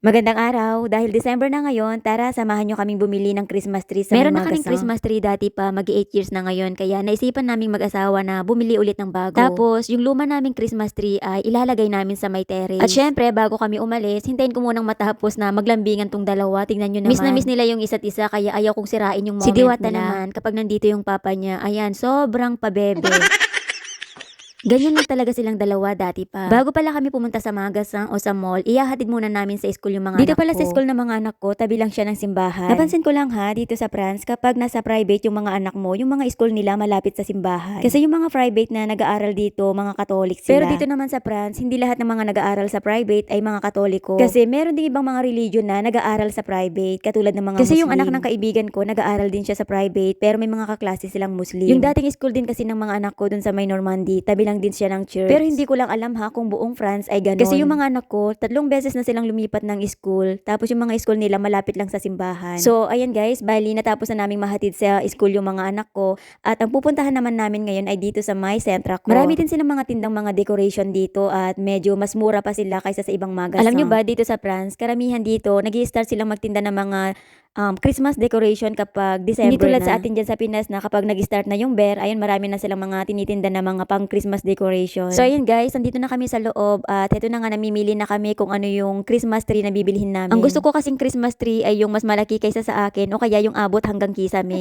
Magandang araw. Dahil December na ngayon, tara samahan nyo kaming bumili ng Christmas tree sa Meron may na kaming magasan. Christmas tree dati pa, mag-8 years na ngayon, kaya naisipan naming mag-asawa na bumili ulit ng bago. Tapos, yung luma naming Christmas tree ay ilalagay namin sa may terrace. At syempre, bago kami umalis, hintayin ko munang matapos na maglambingan tong dalawa. Tingnan nyo naman. Miss na miss nila yung isa't isa, kaya ayaw kong sirain yung moment Si Diwata nila. naman, Kapag nandito yung papa niya, ayan, sobrang pabebe. Ganyan lang talaga silang dalawa dati pa. Bago pala kami pumunta sa magasan o sa mall, ihahatid muna namin sa school yung mga Dito anak pala ko. sa school ng mga anak ko, tabi lang siya ng simbahan. Napansin ko lang ha, dito sa France, kapag nasa private yung mga anak mo, yung mga school nila malapit sa simbahan. Kasi yung mga private na nag-aaral dito, mga Katolik sila. Pero dito naman sa France, hindi lahat ng mga nag-aaral sa private ay mga Katoliko. Kasi meron ding ibang mga religion na nag-aaral sa private, katulad ng mga Kasi Muslim. yung Yung anak ng kaibigan ko, nag-aaral din siya sa private, pero may mga kaklase silang Muslim. Yung dating school din kasi ng mga anak ko dun sa may Normandy, tabi lang din siya ng church. Pero hindi ko lang alam ha kung buong France ay ganon. Kasi yung mga anak ko, 3 beses na silang lumipat ng school. Tapos yung mga school nila malapit lang sa simbahan. So ayan guys, bali natapos na naming mahatid sa school yung mga anak ko. At ang pupuntahan naman namin ngayon ay dito sa may Centra ko. Marami din silang mga tindang mga decoration dito at medyo mas mura pa sila kaysa sa ibang magasan. Alam nyo ba, dito sa France, karamihan dito, nag-i-start silang magtinda ng mga Christmas decoration kapag December. Hindi tulad sa atin dyan sa Pinas na kapag nag-start na yung bear, ayun marami na silang mga tinitinda na mga pang Christmas decoration. So ayun guys, nandito na kami sa loob at eto na nga, namimili na kami kung ano yung Christmas tree na bibilhin namin. Ang gusto ko kasing Christmas tree ay yung mas malaki kaysa sa akin o kaya yung abot hanggang kisame.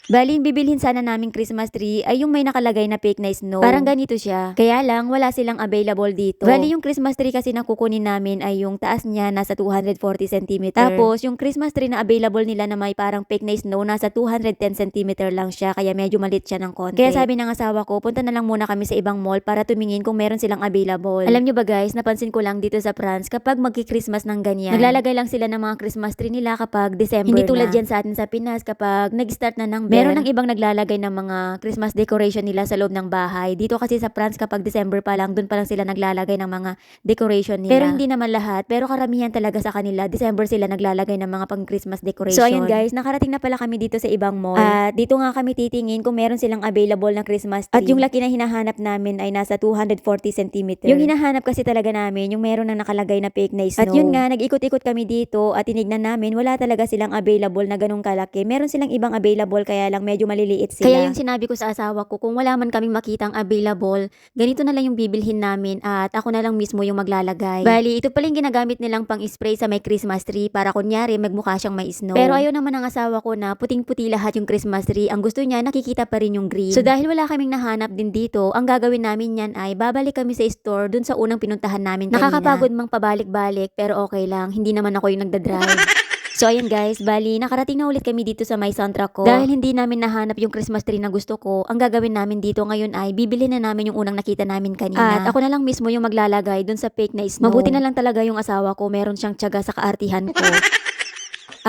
Bali, bibilhin sana naming Christmas tree ay yung may nakalagay na fake na snow. Parang ganito siya. Kaya lang, wala silang available dito. Bali, yung Christmas tree kasi na kukunin namin ay yung taas niya nasa 240 cm. Tapos, yung Christmas tree na available nila na may parang fake na snow nasa 210 cm lang siya. Kaya medyo malit siya ng konti. Kaya sabi ng asawa ko, punta na lang muna kami sa ibang mall para tumingin kung meron silang available. Alam nyo ba guys, napansin ko lang dito sa France, kapag magki-Christmas ng ganyan, naglalagay lang sila ng mga Christmas tree nila kapag December Hindi na. tulad Dyan sa atin sa Pinas, kapag nag-start na ng meron ng ibang naglalagay ng mga Christmas decoration nila sa loob ng bahay. Dito kasi sa France kapag December pa lang, dun pa lang sila naglalagay ng mga decoration nila. Pero hindi naman lahat, pero karamihan talaga sa kanila, December sila naglalagay ng mga pang Christmas decoration. So ayun guys, nakarating na pala kami dito sa ibang mall. At dito nga kami titingin kung meron silang available na Christmas tree. At yung laki na hinahanap namin ay nasa 240 cm. Yung hinahanap kasi talaga namin, yung meron na nakalagay na fake na snow. At yun nga, nag-ikot-ikot kami dito at tinignan namin, wala talaga silang available na ganung kalaki. Meron silang ibang available, kaya lang medyo maliliit sila. Kaya yung sinabi ko sa asawa ko, kung wala man kaming makitang available, ganito na lang yung bibilhin namin at ako na lang mismo yung maglalagay. Bali, ito pala yung ginagamit nilang pang spray sa may Christmas tree para kunyari magmukha siyang may snow. Pero ayaw naman ng asawa ko na puting-puti lahat yung Christmas tree. Ang gusto niya, nakikita pa rin yung green. So dahil wala kaming nahanap din dito, ang gagawin namin yan ay babalik kami sa store dun sa unang pinuntahan namin kanina. Nakakapagod mang pabalik-balik pero okay lang, hindi naman ako yung nagdadrive. So ayan guys, bali nakarating na ulit kami dito sa may Centra ko. Dahil hindi namin nahanap yung Christmas tree na gusto ko, ang gagawin namin dito ngayon ay bibili na namin yung unang nakita namin kanina. At ako na lang mismo yung maglalagay dun sa fake na snow. Mabuti na lang talaga yung asawa ko, meron siyang tiyaga sa kaartihan ko.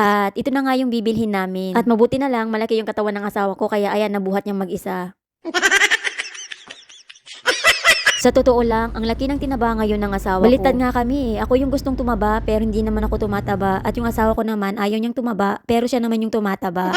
At ito na nga yung bibilhin namin. At mabuti na lang, malaki yung katawan ng asawa ko, kaya ayan, nabuhat niyang mag-isa. Sa totoo lang, ang laki ng tinaba ngayon ng asawa ko. Baliktad nga kami. Ako yung gustong tumaba pero hindi naman ako tumataba. At yung asawa ko naman ayaw niyang tumaba pero siya naman yung tumataba.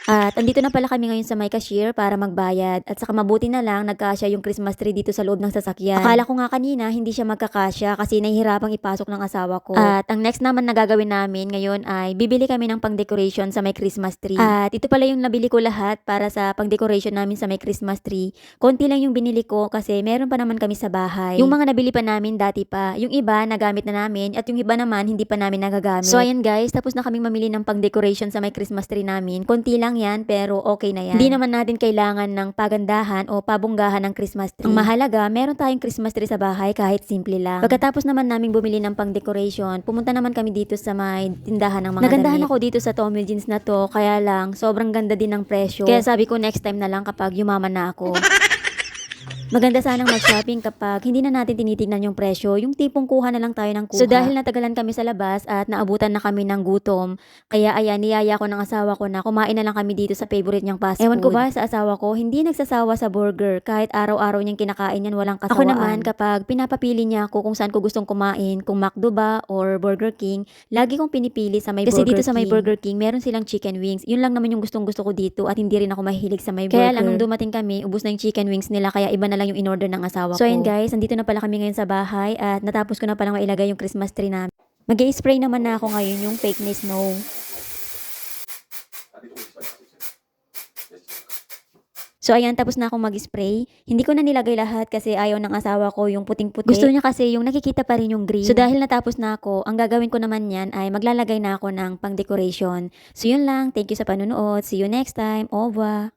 At andito na pala kami ngayon sa may cashier para magbayad. At saka mabuti na lang nagkasya yung Christmas tree dito sa loob ng sasakyan. Akala ko nga kanina hindi siya magkakasya kasi nahihirapang ipasok ng asawa ko. At ang next naman na gagawin namin ngayon ay bibili kami ng pang-decoration sa may Christmas tree. At ito pala yung nabili ko lahat para sa pang-decoration namin sa may Christmas tree. Konti lang yung binili ko kasi meron pa naman kami sa bahay. Yung mga nabili pa namin dati pa. Yung iba nagamit na namin at yung iba naman hindi pa namin nagagamit. So ayan guys, tapos na kaming mamili ng pang-decoration sa may Christmas tree namin. Konti lang yan pero okay na yan. Hindi naman natin kailangan ng pagandahan o pabonggahan ng Christmas tree. Ang mahalaga, meron tayong Christmas tree sa bahay kahit simple lang. Pagkatapos naman naming bumili ng pang-decoration, pumunta naman kami dito sa may tindahan ng mga nagandahan damit. Ako dito sa Tommy Jeans na to, kaya lang sobrang ganda din ng presyo. Kaya sabi ko next time na lang kapag yumaman na ako. Maganda sanang mag-shopping kapag hindi na natin tinitingnan yung presyo, yung tipong kuha na lang tayo ng kuha. So dahil natagalan kami sa labas at naabutan na kami ng gutom, kaya ayan, niyaya ko ng asawa ko na kumain na lang kami dito sa favorite niyang fast food. Ewan ko ba sa asawa ko, hindi nagsasawa sa burger. Kahit araw-araw niyang kinakain yan, walang kasawaan. Ako naman, kapag pinapapili niya ako kung saan ko gustong kumain, kung McDo ba or Burger King, lagi kong pinipili sa may Burger King. Kasi dito sa may Burger King, meron silang chicken wings. Yun lang naman yung gustong-gusto ko dito at hindi rin ako mahilig sa may burger. Kaya lang nung dumating kami, ubos na yung chicken wings nila, kaya iba na lang yung in-order ng asawa ko. So ayun guys, nandito na pala kami ngayon sa bahay at natapos ko na palang mailagay yung Christmas tree namin. Mag-i-spray naman na ako ngayon yung fake na snow. So ayan, tapos na akong mag-spray. Hindi ko na nilagay lahat kasi ayaw ng asawa ko yung puting-puti. Gusto niya kasi yung nakikita pa rin yung green. So dahil natapos na ako, ang gagawin ko naman yan ay maglalagay na ako ng pang-decoration. So yun lang, thank you sa panonood. See you next time. Au revoir.